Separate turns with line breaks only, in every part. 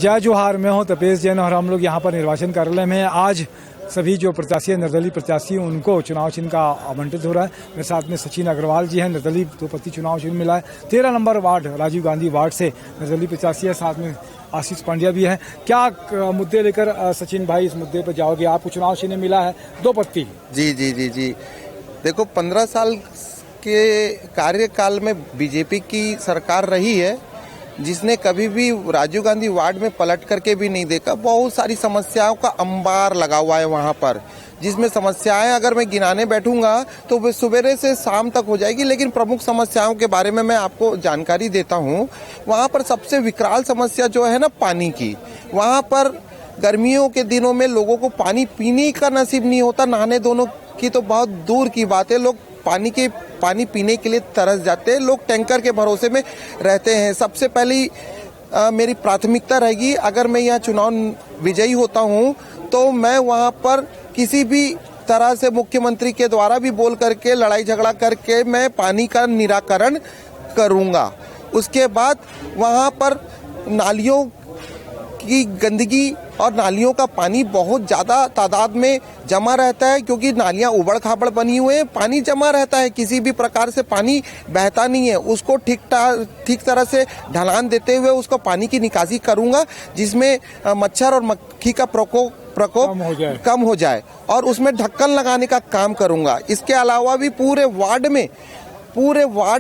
जय जोहार, मैं हूं तपेश जैन और हम लोग यहां पर निर्वाचन कार्यालय में आज सभी जो प्रत्याशी हैं, निर्दलीय प्रत्याशी, उनको चुनाव चिन्ह का आवंटित हो रहा है। मेरे साथ में सचिन अग्रवाल जी हैं, निर्दलीय 2 चुनाव चिन्ह मिला है। 13 number ward Rajiv Gandhi ward से निर्दलीय प्रत्याशी है, साथ में आशीष पांड्या भी है। क्या मुद्दे लेकर सचिन भाई इस मुद्दे पर जाओगे? आपको चुनाव चिन्ह मिला है 2 पत्ती।
जी। देखो, 15 साल के कार्यकाल में बीजेपी की सरकार रही है, जिसने कभी भी राजीव गांधी वार्ड में पलट करके भी नहीं देखा। बहुत सारी समस्याओं का अंबार लगा हुआ है वहाँ पर, जिसमें समस्याएं अगर मैं गिनाने बैठूंगा तो वे सुबह से शाम तक हो जाएगी। लेकिन प्रमुख समस्याओं के बारे में मैं आपको जानकारी देता हूँ। वहाँ पर सबसे विकराल समस्या जो है ना, पानी की। वहाँ पर गर्मियों के दिनों में लोगों को पानी पीने का नसीब नहीं होता, नहाने धोने की तो बहुत दूर की बात है। लोग पानी पीने के लिए तरस जाते हैं। लोग टैंकर के भरोसे में रहते हैं। सबसे पहली मेरी प्राथमिकता रहेगी, अगर मैं यहाँ चुनाव विजयी होता हूँ तो मैं वहाँ पर किसी भी तरह से मुख्यमंत्री के द्वारा भी बोल करके, लड़ाई झगड़ा करके मैं पानी का निराकरण करूँगा। उसके बाद वहाँ पर नालियों की गंदगी और नालियों का पानी बहुत ज़्यादा तादाद में जमा रहता है, क्योंकि नालियाँ उबड़ खाबड़ बनी हुए हैं। पानी जमा रहता है, किसी भी प्रकार से पानी बहता नहीं है। उसको ठीक तरह से ढलान देते हुए उसको पानी की निकासी करूँगा, जिसमें मच्छर और मक्खी का प्रकोप कम हो जाए और उसमें ढक्कन लगाने का काम करूँगा। इसके अलावा भी पूरे वार्ड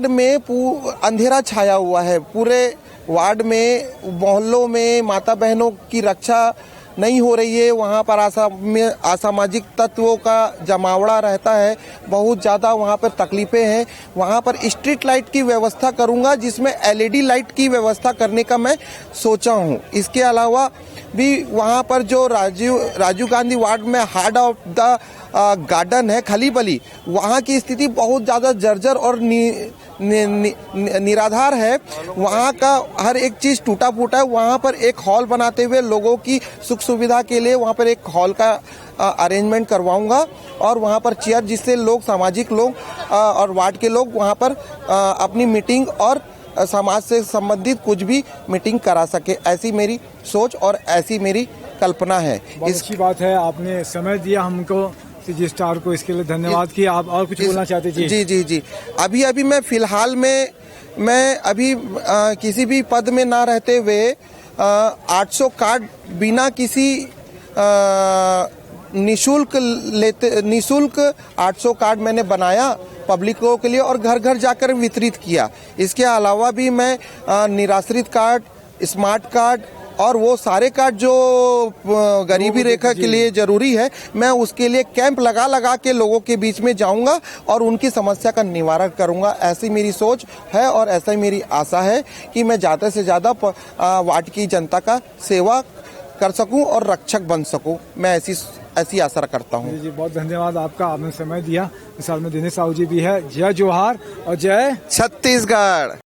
में अंधेरा छाया हुआ है। पूरे वार्ड में, मोहल्लों में माता बहनों की रक्षा नहीं हो रही है। वहाँ पर असामाजिक तत्वों का जमावड़ा रहता है। बहुत ज़्यादा वहाँ पर तकलीफें हैं। वहाँ पर स्ट्रीट लाइट की व्यवस्था करूँगा, जिसमें LED लाइट की व्यवस्था करने का मैं सोचा हूँ। इसके अलावा भी वहाँ पर जो राजीव गांधी वार्ड में हार्ट ऑफ द गार्डन है, खलीबली, वहाँ की स्थिति बहुत ज़्यादा जर्जर और निराधार है। वहाँ का हर एक चीज़ टूटा फूटा है। वहाँ पर एक हॉल बनाते हुए लोगों की सुख सुविधा के लिए वहाँ पर एक हॉल का अरेंजमेंट करवाऊंगा और वहाँ पर चेयर, जिससे लोग, सामाजिक लोग और वार्ड के लोग वहाँ पर अपनी मीटिंग और समाज से संबंधित कुछ भी मीटिंग करा सके। ऐसी मेरी सोच और ऐसी मेरी कल्पना है।
बहुत अच्छी बात है, आपने समय दिया हमको, जी स्टार को, इसके लिए धन्यवाद। कि आप और कुछ बोलना चाहते?
जी। अभी मैं फिलहाल मैं अभी किसी भी पद में ना रहते हुए 800 कार्ड बिना किसी निशुल्क 800 कार्ड मैंने बनाया पब्लिकों के लिए और घर घर जाकर वितरित किया। इसके अलावा भी मैं निराश्रित कार्ड, स्मार्ट कार्ड और वो सारे कार्ड जो गरीबी रेखा के लिए जरूरी है, मैं उसके लिए कैंप लगा के लोगों के बीच में जाऊंगा और उनकी समस्या का निवारण करूंगा। ऐसी मेरी सोच है और ऐसा ही मेरी आशा है कि मैं ज़्यादा से ज़्यादा वार्ड की जनता का सेवा कर सकूं और रक्षक बन सकूं। मैं ऐसी आशा करता हूं।
जी, बहुत धन्यवाद आपका, आपने समय दिया। साथ में दिनेश साहू जी भी है। जय जोहार और जय
छत्तीसगढ़।